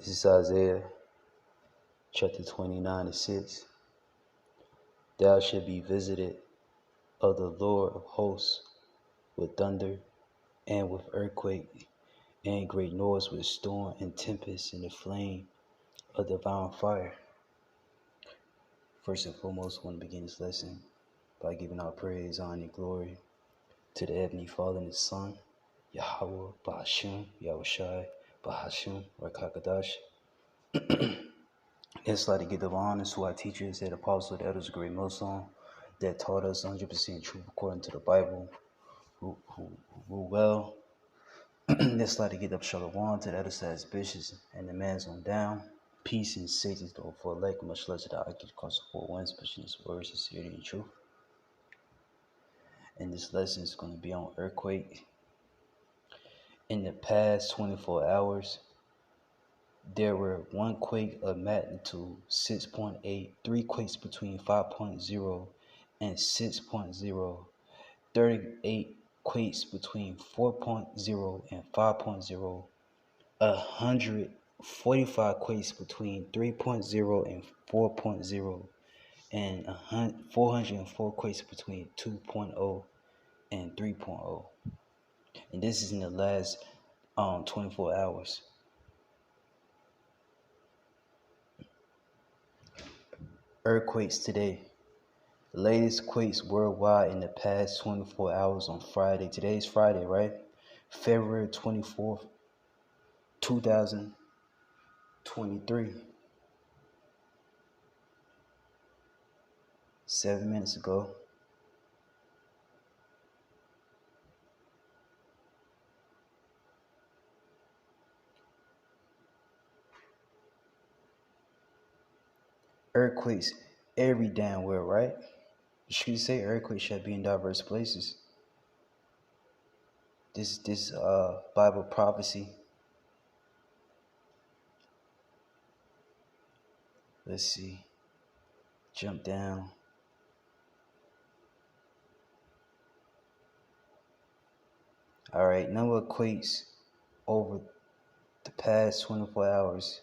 This is Isaiah chapter 29:6. Thou shalt be visited of the Lord of hosts with thunder and with earthquake and great noise, with storm and tempest and the flame of divine fire. First and foremost, I want to begin this lesson by giving our praise, honor, and glory to the Heavenly Father and His Son, Yahweh, Bahashim, Yahushai, Bahashim, Rakakadash. It's like to give the honor to our teachers, the apostles, the elders, great millstone that taught us 100% truth according to the Bible, who well. Let's like to give up shalom to the other side's bishops and the man's on down. Peace and safety to for elect, much less to the occupants across the 4 winds, pushing His words, sincerity, and truth. And this lesson is going to be on earthquake. In the past 24 hours, there were one quake of magnitude 6.8, 3 quakes between 5.0 and 6.0, 38 quakes between 4.0 and 5.0, 145 quakes between 3.0 and 4.0, and 404 quakes between 2.0 and 3.0. And this is in the last 24 hours. Earthquakes today. The latest quakes worldwide in the past 24 hours on Friday. Today's Friday, right? February 24th, 2023. 7 minutes ago. Earthquakes every damn where, right? The scriptures say earthquakes shall be in diverse places. This Bible prophecy. Let's see. Jump down. All right, number of quakes over the past 24 hours.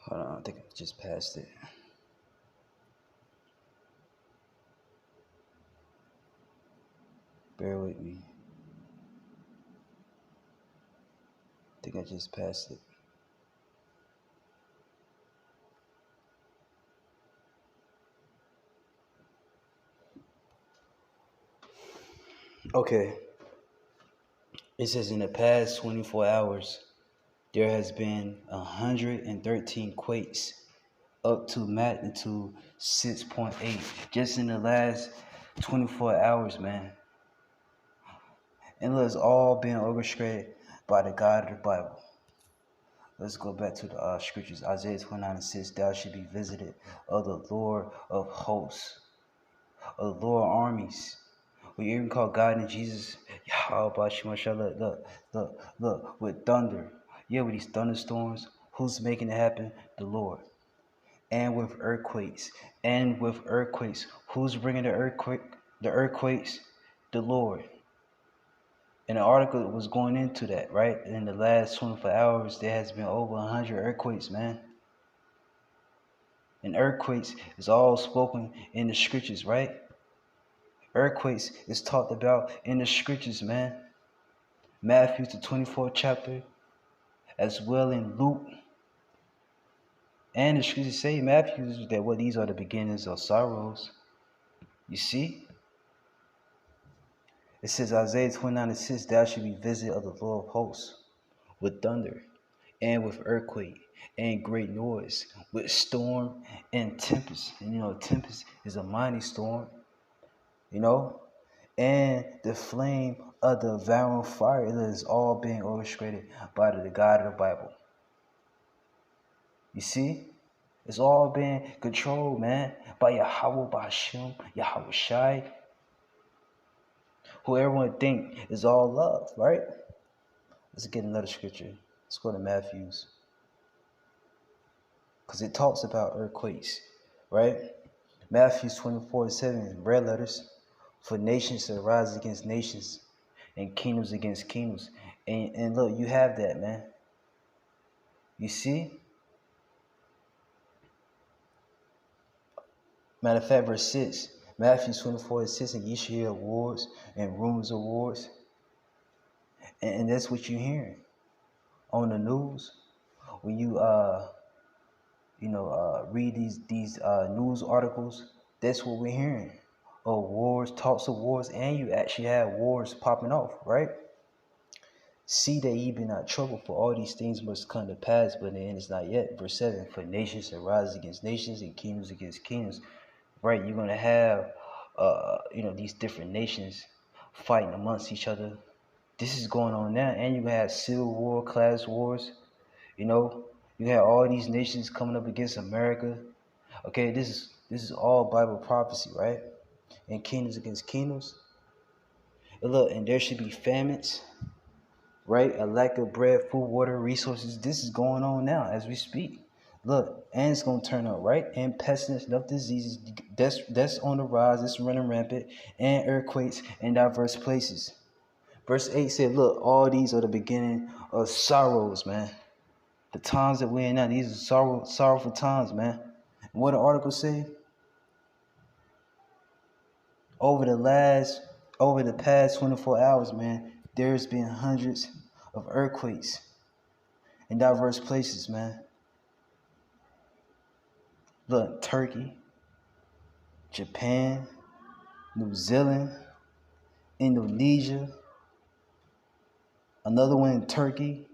Hold on, I think I just passed it. Bear with me. I think I just passed it. Okay. It says in the past 24 hours, there has been 113 quakes up to magnitude 6.8 just in the last 24 hours, man. And it's all been orchestrated by the God of the Bible. Let's go back to the scriptures. Isaiah 29:6, thou shalt be visited of the Lord of hosts, of the Lord armies. We even call God and Jesus, look, with thunder. Yeah, with these thunderstorms, who's making it happen? The Lord. And with earthquakes. Who's bringing the earthquakes? The Lord. And the article was going into that, right? In the last 24 hours, there has been over 100 earthquakes, man. And earthquakes is all spoken in the scriptures, right? Earthquakes is talked about in the scriptures, man. Matthew the 24th chapter, as well in Luke. And the scriptures say, Matthew, that these are the beginnings of sorrows. You see? It says, Isaiah 29:6, thou shalt be visited of the Lord of hosts with thunder and with earthquake and great noise, with storm and tempest. And tempest is a mighty storm, and the flame of the devouring fire. It is all being orchestrated by the God of the Bible. You see? It's all being controlled, man, by Yahweh, Bahashim, Yahushai, who everyone think is all love, right? Let's get another scripture. Let's go to Matthews. Because it talks about earthquakes, right? Matthew 24:7, red letters. For nations to rise against nations and kingdoms against kingdoms. And look, you have that, man. You see? Matter of fact, verse 6, Matthew 24:6, and ye shall hear wars and rumors of wars. And that's what you're hearing on the news. When you read these news articles, that's what we're hearing. Of wars, talks of wars, and you actually have wars popping off, right? See that ye be not troubled, for all these things must come to pass, but the end is not yet. Verse 7, for nations shall rise against nations and kingdoms against kingdoms. Right, you're gonna have these different nations fighting amongst each other. This is going on now, and you're gonna have civil war, class wars. You have all these nations coming up against America. Okay, this is all Bible prophecy, right? And kingdoms against kingdoms. And look, and there should be famines, right? A lack of bread, food, water, resources. This is going on now as we speak. Look, and it's gonna turn up, right? And pestilence, enough diseases, that's on the rise, it's running rampant, and earthquakes in diverse places. Verse 8 said, look, all these are the beginning of sorrows, man. The times that we're in now, these are sorrowful times, man. And what the article say? Over the past 24 hours, man, there's been hundreds of earthquakes in diverse places, man. Look, Turkey, Japan, New Zealand, Indonesia, another one in Turkey,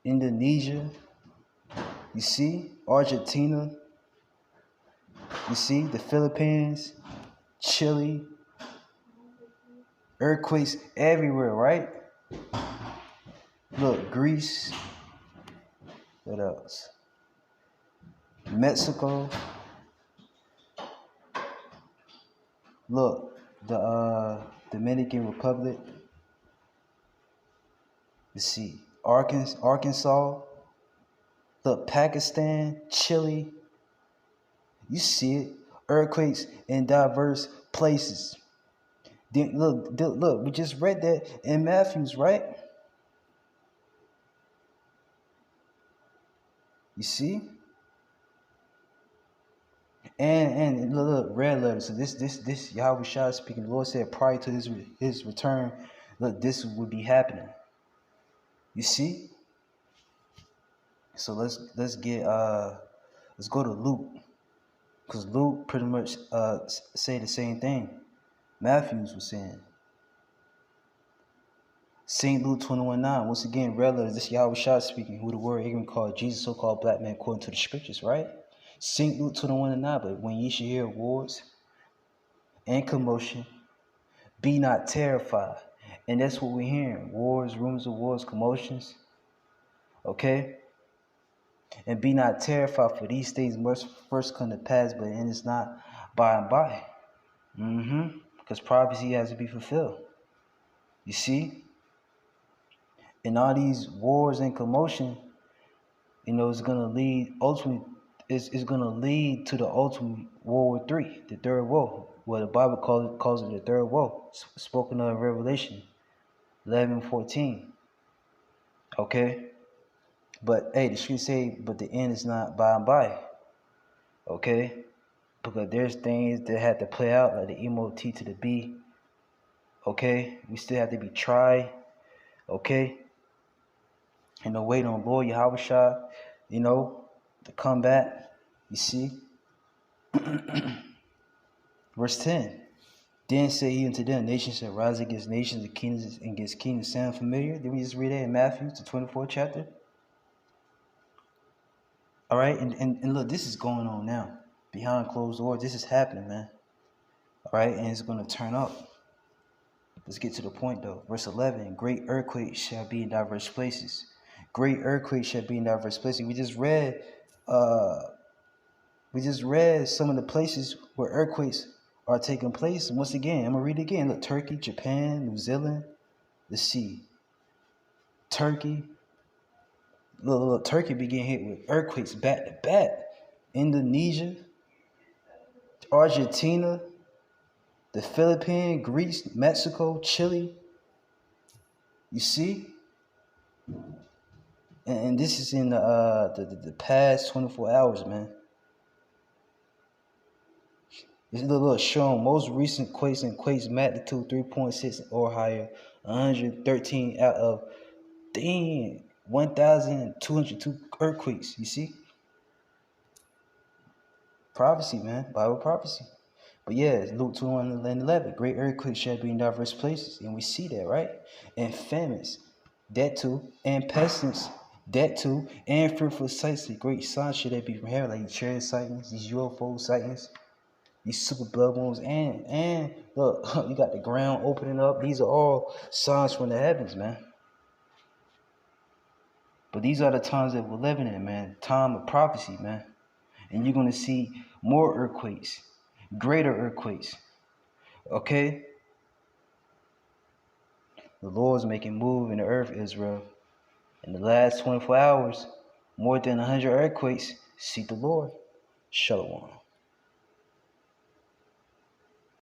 Indonesia, you see, Argentina, you see, the Philippines, Chile, earthquakes everywhere, right? Look, Greece, what else? Mexico. Look, the Dominican Republic. Let's see, Arkansas. Look, Pakistan, Chile. You see it, earthquakes in diverse places. Look, we just read that in Matthews, right? You see? And look, red letters. So this Yahweh Shah speaking. The Lord said prior to his return, look, this would be happening. You see? So let's go to Luke, because Luke pretty much say the same thing Matthews was saying. St. Luke 21:9. Once again, red letters. This Yahweh Shah speaking, who the word ignorant called Jesus, so-called black man, according to the scriptures, right? St. Luke 21:9. But when ye shall hear wars and commotion, be not terrified. And that's what we're hearing. Wars, rumors of wars, commotions. Okay? And be not terrified, for these things must first come to pass, but and it's not by and by. Because prophecy has to be fulfilled. You see? And all these wars and commotion, is gonna lead ultimately is gonna lead to the ultimate World War III, the third war. Well, the Bible calls it the third war, spoken of in Revelation 11:14. Okay? But hey, the scripture say, but the end is not by and by. Okay? Because there's things that have to play out, like the MOT to the B. Okay? We still have to be tried. Okay? And to wait on Lord Yahweh Shah, to come back. You see? Verse 10. Then say he unto them, nations shall rise against nations, and kingdoms against kingdoms. Sound familiar? Did we just read that in Matthew, the 24th chapter? All right, and look, this is going on now. Behind closed doors, this is happening, man. All right, and it's going to turn up. Let's get to the point, though. Verse 11, great earthquakes shall be in diverse places. Great earthquakes shall be in diverse places. We just read some of the places where earthquakes are taking place. And once again, I'm going to read it again. Look, Turkey, Japan, New Zealand. Let's see. Turkey, Look, Turkey be getting hit with earthquakes back to back. Indonesia, Argentina, the Philippines, Greece, Mexico, Chile. You see? And this is in the past 24 hours, man. This little showing most recent quakes and quakes magnitude 3.6 or higher, 113 out of 1,202 earthquakes. You see? Prophecy, man. Bible prophecy. But yeah, Luke 2:11, great earthquakes shall be in diverse places. And we see that, right? And famines, that too. And pestilence, that too. And fearful sights, the great signs should that be from heaven, like chariot sightings, these UFO sightings, these super blood wounds, and look, you got the ground opening up. These are all signs from the heavens, man. But these are the times that we're living in, man. Time of prophecy, man. And you're gonna see more earthquakes, greater earthquakes. Okay? The Lord's making move in the earth, Israel. In the last 24 hours, more than 100 earthquakes. Seek the Lord. Shalom.